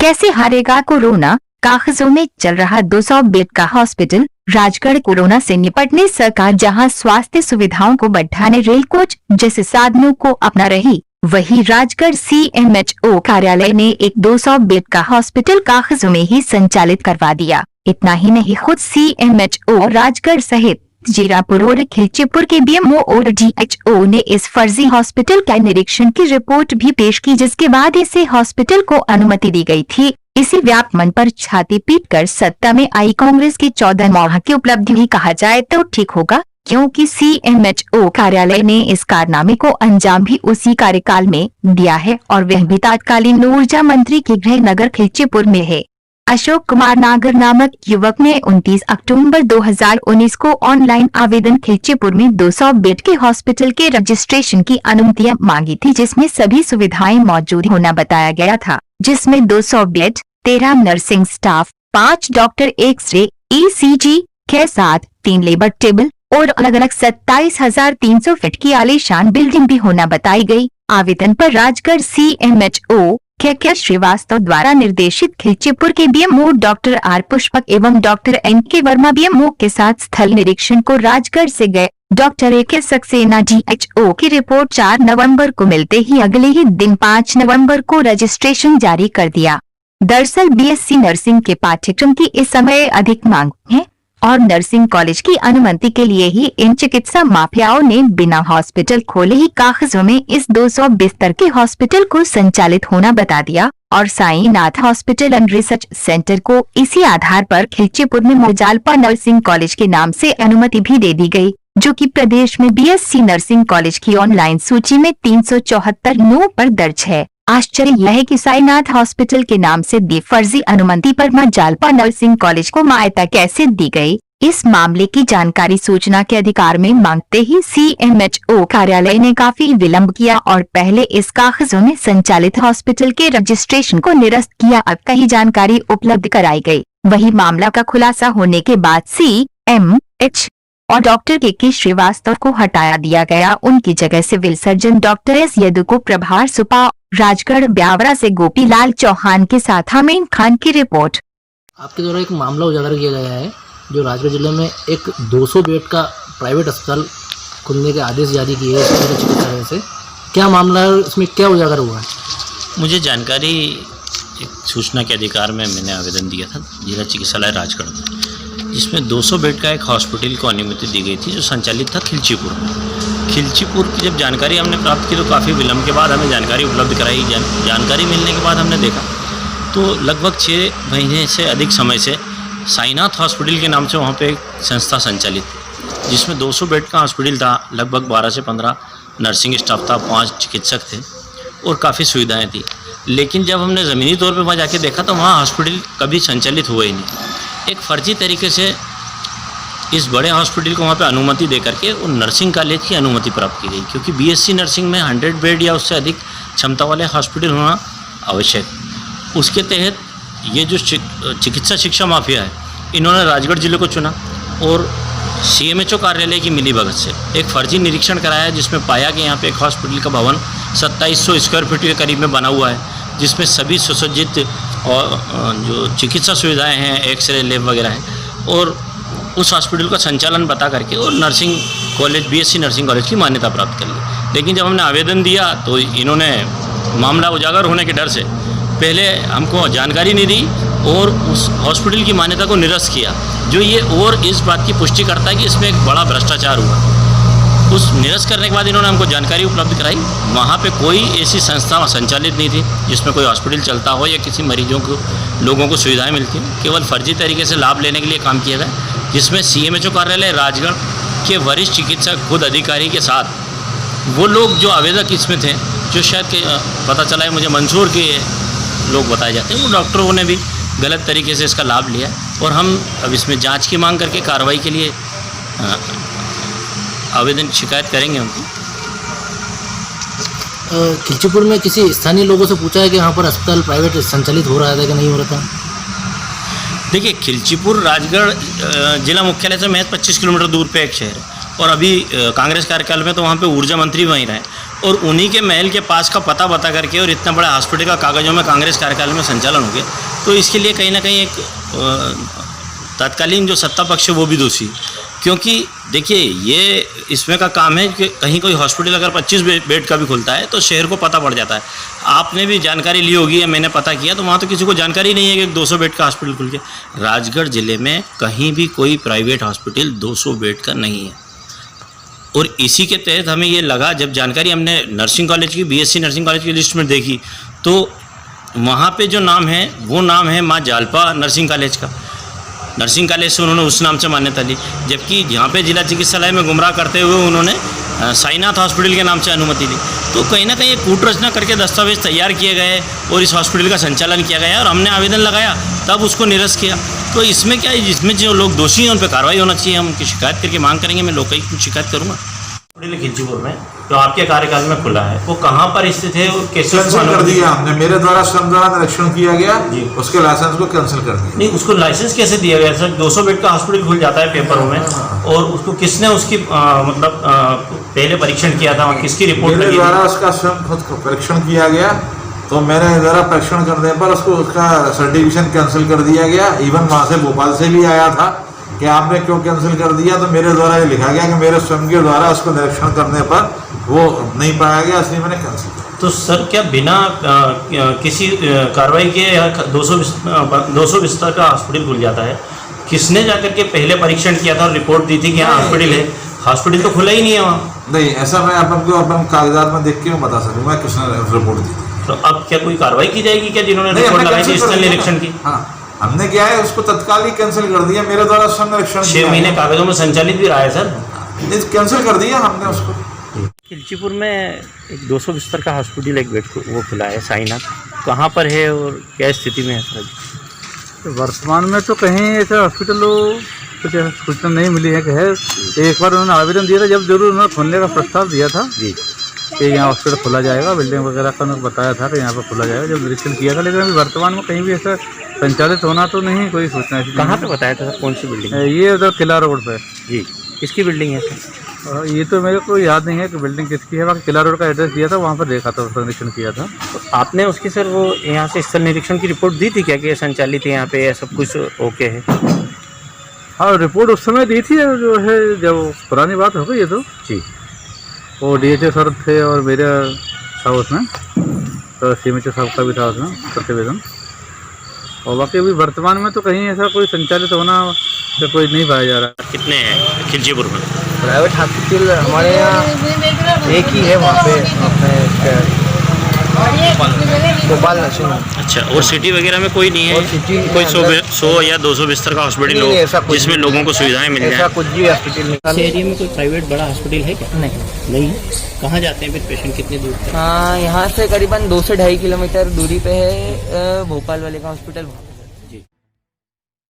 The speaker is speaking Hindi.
कैसे हारेगा कोरोना, कागजों में चल रहा 200 बेड का हॉस्पिटल। राजगढ़ कोरोना से निपटने सरकार जहां स्वास्थ्य सुविधाओं को बढ़ाने रेल कोच जैसे साधनों को अपना रही, वहीं राजगढ़ CMHO कार्यालय ने एक 200 बेड का हॉस्पिटल कागजों में ही संचालित करवा दिया। इतना ही नहीं, खुद CMHO राजगढ़ सहित जीरापुर और खिलचीपुर के BMO और DHO ने इस फर्जी हॉस्पिटल का निरीक्षण की रिपोर्ट भी पेश की, जिसके बाद इसे हॉस्पिटल को अनुमति दी गई थी। इसी व्यापमन पर छाती पीटकर सत्ता में आई कांग्रेस की 14 माह की उपलब्धि भी कहा जाए तो ठीक होगा, क्योंकि CMHO कार्यालय ने इस कारनामे को अंजाम भी उसी कार्यकाल में दिया है और वह भी तत्कालीन ऊर्जा मंत्री के गृह नगर खिलचीपुर में है। अशोक कुमार नागर नामक युवक ने 29 अक्टूबर 2019 को ऑनलाइन आवेदन खिलचीपुर में 200 बेड के हॉस्पिटल के रजिस्ट्रेशन की अनुमतियां मांगी थी, जिसमें सभी सुविधाएं मौजूद होना बताया गया था, जिसमें 200 bed, 13 nursing staff, 5 doctor, X-ray, ECG के साथ 3 लेबर टेबल और अलग अलग 27,300 फीट की आलीशान बिल्डिंग भी होना बताई गई। आवेदन पर राजगढ़ CMHO के श्रीवास्तव द्वारा निर्देशित खिलचीपुर के BMO डॉक्टर R पुष्पक एवं डॉक्टर NK वर्मा BMO के साथ स्थल निरीक्षण को राजगढ़ से गए। डॉक्टर AK सक्सेना DHO की रिपोर्ट 4 नवंबर को मिलते ही अगले ही दिन 5 नवंबर को रजिस्ट्रेशन जारी कर दिया। दरअसल BSc नर्सिंग के पाठ्यक्रम की इस समय अधिक मांग है और नर्सिंग कॉलेज की अनुमति के लिए ही इन चिकित्सा माफियाओं ने बिना हॉस्पिटल खोले ही कागजों में इस 200 बिस्तर के हॉस्पिटल को संचालित होना बता दिया और Sainath hospital and research centre को इसी आधार पर खिलचीपुर में मोजालपा नर्सिंग कॉलेज के नाम से अनुमति भी दे दी गई, जो कि प्रदेश में BSc नर्सिंग कॉलेज की ऑनलाइन सूची में 374 नो पर दर्ज है। आश्चर्य यह है कि साईनाथ हॉस्पिटल के नाम से दी फर्जी अनुमति पर मोजालपा नर्सिंग कॉलेज को मान्यता कैसे दी गई। इस मामले की जानकारी सूचना के अधिकार में मांगते ही CMHO कार्यालय ने काफी विलंब किया और पहले इस कागजों में संचालित हॉस्पिटल के रजिस्ट्रेशन को निरस्त किया। अब कहीं जानकारी उपलब्ध कराई गई, वही मामला का खुलासा होने के बाद CMH और डॉक्टर के श्रीवास्तव को हटाया दिया गया। उनकी जगह civil surgeon doctor S Yadu को प्रभार सौंपा। राजगढ़ ब्यावरा से गोपीलाल चौहान के साथ अमीन खान की रिपोर्ट। आपके द्वारा एक मामला उजागर किया गया है, जो राजगढ़ जिले में एक 200 बेड का प्राइवेट अस्पताल खुलने के आदेश जारी किए हैं चिकित्सालय से। क्या मामला है, इसमें क्या उजागर हुआ है? मुझे जानकारी एक सूचना के अधिकार में मैंने आवेदन दिया था जिला चिकित्सालय राजगढ़ में, जिसमें 200 बेड का एक हॉस्पिटल को अनुमति दी गई थी, जो संचालित था खिलचीपुर में। खिलचीपुर की जब जानकारी हमने प्राप्त की तो काफ़ी विलम्ब के बाद हमें जानकारी उपलब्ध कराई। जानकारी मिलने के बाद हमने देखा तो लगभग 6 महीने से अधिक समय से साईनाथ हॉस्पिटल के नाम से वहाँ पे एक संस्था संचालित थी, जिसमें 200 बेड का हॉस्पिटल था, लगभग 12 से 15 नर्सिंग स्टाफ था, 5 चिकित्सक थे और काफ़ी सुविधाएं थी। लेकिन जब हमने ज़मीनी तौर पे वहाँ जाके देखा तो वहाँ हॉस्पिटल कभी संचालित हुआ ही नहीं। एक फर्जी तरीके से इस बड़े हॉस्पिटल को वहाँ पे अनुमति दे करके और नर्सिंग कॉलेज की अनुमति प्राप्त की गई, क्योंकि BSc नर्सिंग में 100 बेड या उससे अधिक क्षमता वाले हॉस्पिटल होना आवश्यक। उसके तहत ये जो चिकित्सा शिक्षा माफिया है, इन्होंने राजगढ़ जिले को चुना और CMHO कार्यालय की मिलीभगत से एक फर्जी निरीक्षण कराया, जिसमें पाया कि यहाँ पे एक हॉस्पिटल का भवन 2700 स्क्वायर फीट के करीब में बना हुआ है, जिसमें सभी सुसज्जित और जो चिकित्सा सुविधाएं हैं, एक्सरे लैब वगैरह हैं, और उस हॉस्पिटल का संचालन बता करके और nursing college BSc nursing college की मान्यता प्राप्त कर ली। लेकिन जब हमने आवेदन दिया तो इन्होंने मामला उजागर होने के डर से पहले हमको जानकारी नहीं दी और उस हॉस्पिटल की मान्यता को निरस्त किया, जो ये और इस बात की पुष्टि करता है कि इसमें एक बड़ा भ्रष्टाचार हुआ। उस निरस्त करने के बाद इन्होंने हमको जानकारी उपलब्ध कराई, वहाँ पे कोई ऐसी संस्था संचालित नहीं थी जिसमें कोई हॉस्पिटल चलता हो या किसी मरीजों को लोगों को सुविधाएं मिलती हैं। केवल फर्जी तरीके से लाभ लेने के लिए काम किया गया, जिसमें CMHO कार्यालय राजगढ़ के वरिष्ठ चिकित्सक खुद अधिकारी के साथ वो लोग जो आवेदक इसमें थे, जो शायद पता चला है मुझे मंसूर के लोग बताए जाते हैं, वो डॉक्टरों ने भी गलत तरीके से इसका लाभ लिया और हम अब इसमें जांच की मांग करके कार्रवाई के लिए आवेदन शिकायत करेंगे उनको। खिलचीपुर में किसी स्थानीय लोगों से पूछा है कि यहाँ पर अस्पताल प्राइवेट संचालित हो रहा था कि नहीं हो रहा था? देखिए, खिलचीपुर राजगढ़ जिला मुख्यालय से महज 25 किलोमीटर दूर पे एक शहर है और अभी कांग्रेस कार्यकाल में तो वहाँ पे ऊर्जा मंत्री वहीं रहे, और उन्हीं के महल के पास का पता बता करके और इतना बड़ा हॉस्पिटल का कागजों में कांग्रेस कार्यकाल में संचालन हो गया। तो इसके लिए कहीं ना कहीं एक तत्कालीन जो सत्ता पक्ष है वो भी दोषी, क्योंकि देखिए ये इसमें का काम है कि कहीं कोई हॉस्पिटल अगर 25 बेड का भी खुलता है तो शहर को पता पड़ जाता है। आपने भी जानकारी ली होगी या मैंने पता किया, तो वहाँ तो किसी को जानकारी नहीं है कि 200 बेड का हॉस्पिटल खुल गया। राजगढ़ ज़िले में कहीं भी कोई प्राइवेट हॉस्पिटल 200 बेड का नहीं है, और इसी के तहत हमें ये लगा, जब जानकारी हमने नर्सिंग कॉलेज की, बीएससी नर्सिंग कॉलेज की लिस्ट में देखी, तो वहाँ पे जो नाम है वो नाम है माँ जालपा नर्सिंग कॉलेज का। नर्सिंग कॉलेज से उन्होंने उस नाम से मान्यता ली, जबकि यहाँ पे जिला चिकित्सालय में गुमराह करते हुए उन्होंने साईनाथ हॉस्पिटल के नाम से अनुमति ली। तो कहीं ना कहीं एक कूट रचना करके दस्तावेज तैयार किए गए और इस हॉस्पिटल का संचालन किया गया, और हमने आवेदन लगाया तब उसको निरस्त किया। तो इसमें क्या है, जिसमें जो लोग दोषी हैं उन पर कार्रवाई होना चाहिए। हम उनकी शिकायत करके मांग करेंगे, मैं लोकायुक्त की शिकायत करूँगा। हॉस्पिटल खिलचीपुर में जो आपके कार्यकाल में खुला है वो कहाँ पर स्थित है और कैसे? कैंसिल कर दिया हमने, मेरे द्वारा श्रम द्वारा निरीक्षण किया गया जी, उसके लाइसेंस को कैंसिल कर दिया। नहीं, उसको लाइसेंस कैसे दिया गया सर? 200 बेड का हॉस्पिटल खुल जाता है पेपरों में, और उसको किसने उसकी मतलब पहले परीक्षण किया था, किसकी रिपोर्ट? मेरे द्वारा उसका स्वयं खुद परीक्षण किया गया, तो मेरे द्वारा परीक्षण करने पर उसका सर्टिफिकेशन कैंसिल कर दिया गया। इवन वहाँ से भोपाल से भी आया था कि आपने क्यों कैंसिल कर दिया, तो मेरे द्वारा ये लिखा गया कि मेरे स्वयं के द्वारा उसको निरीक्षण करने पर वो नहीं पाया गया, इसलिए मैंने कैंसिल किया। तो सर क्या बिना किसी कार्रवाई के 200 बिस्तर का हॉस्पिटल खुल जाता है? किसने जाकर के पहले परीक्षण किया था और रिपोर्ट दी थी कि हाँ हॉस्पिटल है? हॉस्पिटल तो खुला ही नहीं है वहाँ। नहीं, ऐसा मैं अपन कागजात में देख के मैं बता सकूँगा किसने रिपोर्ट दी थी। तो अब क्या कोई कार्रवाई की जाएगी क्या जिन्होंने रिपोर्ट लगाई थी स्थल निरीक्षण की? हाँ, हमने क्या है उसको तत्काल ही कैंसिल कर दिया, मेरे द्वारा स्वयं निरीक्षण 6 महीने कागजों में संचालित भी रहा है सर, कैंसिल कर दिया हमने उसको। खिलचीपुर में एक 200 बिस्तर का हॉस्पिटल एक बेड वो खुला है साईनाथ, कहाँ पर है और क्या स्थिति में है सर? तो वर्तमान में तो कहीं ऐसा हॉस्पिटल कुछ सूचना नहीं मिली है कि है। एक बार उन्होंने आवेदन दिया था, जब जरूर उन्होंने खोलने का प्रस्ताव दिया था जी कि यहाँ हॉस्पिटल खोला जाएगा, बिल्डिंग वगैरह का उन्होंने बताया था कि यहाँ पर खोला जाएगा, जब निरीक्षण किया था। लेकिन अभी वर्तमान में कहीं भी ऐसा संचालित होना तो नहीं, कोई सूचना है। कहाँ पे बताया था सर, कौन सी बिल्डिंग? ये उधर किला रोड पे जी। किसकी बिल्डिंग है सर? ये तो मेरे को याद नहीं है कि बिल्डिंग किसकी है, बाकी किला रोड का एड्रेस दिया था, वहाँ पर देखा था, उसका निरीक्षण किया था। तो आपने उसकी सर वो यहाँ से स्थल निरीक्षण की रिपोर्ट दी थी क्या कि ये संचालित है यहाँ पे, सब कुछ ओके है? हाँ, रिपोर्ट उस समय दी थी, जो है जब पुरानी बात हो गई है तो जी। वो DHO सर थे और मेरे था उसमें, तो CMHO साहब का भी था उसमें प्रतिवेदन। और बाकी अभी वर्तमान में तो कहीं ऐसा कोई संचालित होना तो कोई नहीं पाया जा रहा है। कितने हैं खिलचीपुर में प्राइवेट हॉस्पिटल? हमारे यहाँ एक ही है, वहाँ पे अपने भोपाल नर्सिंग होम। अच्छा, और सिटी वगैरह में कोई नहीं है? और सिटी कोई 100 या 200 बिस्तर का हॉस्पिटल नहीं, ऐसा हो कुछ जिसमें नहीं। लोगों को सुविधाएं मिल ऐसा जाए? कुछ भी हॉस्पिटल नहीं। एरिया में कोई प्राइवेट बड़ा हॉस्पिटल है क्या? नहीं। कहाँ जाते हैं फिर पेशेंट, कितनी दूर तक? हाँ, यहाँ से करीबन 2 से 2.5 किलोमीटर दूरी पे है भोपाल वाले का हॉस्पिटल।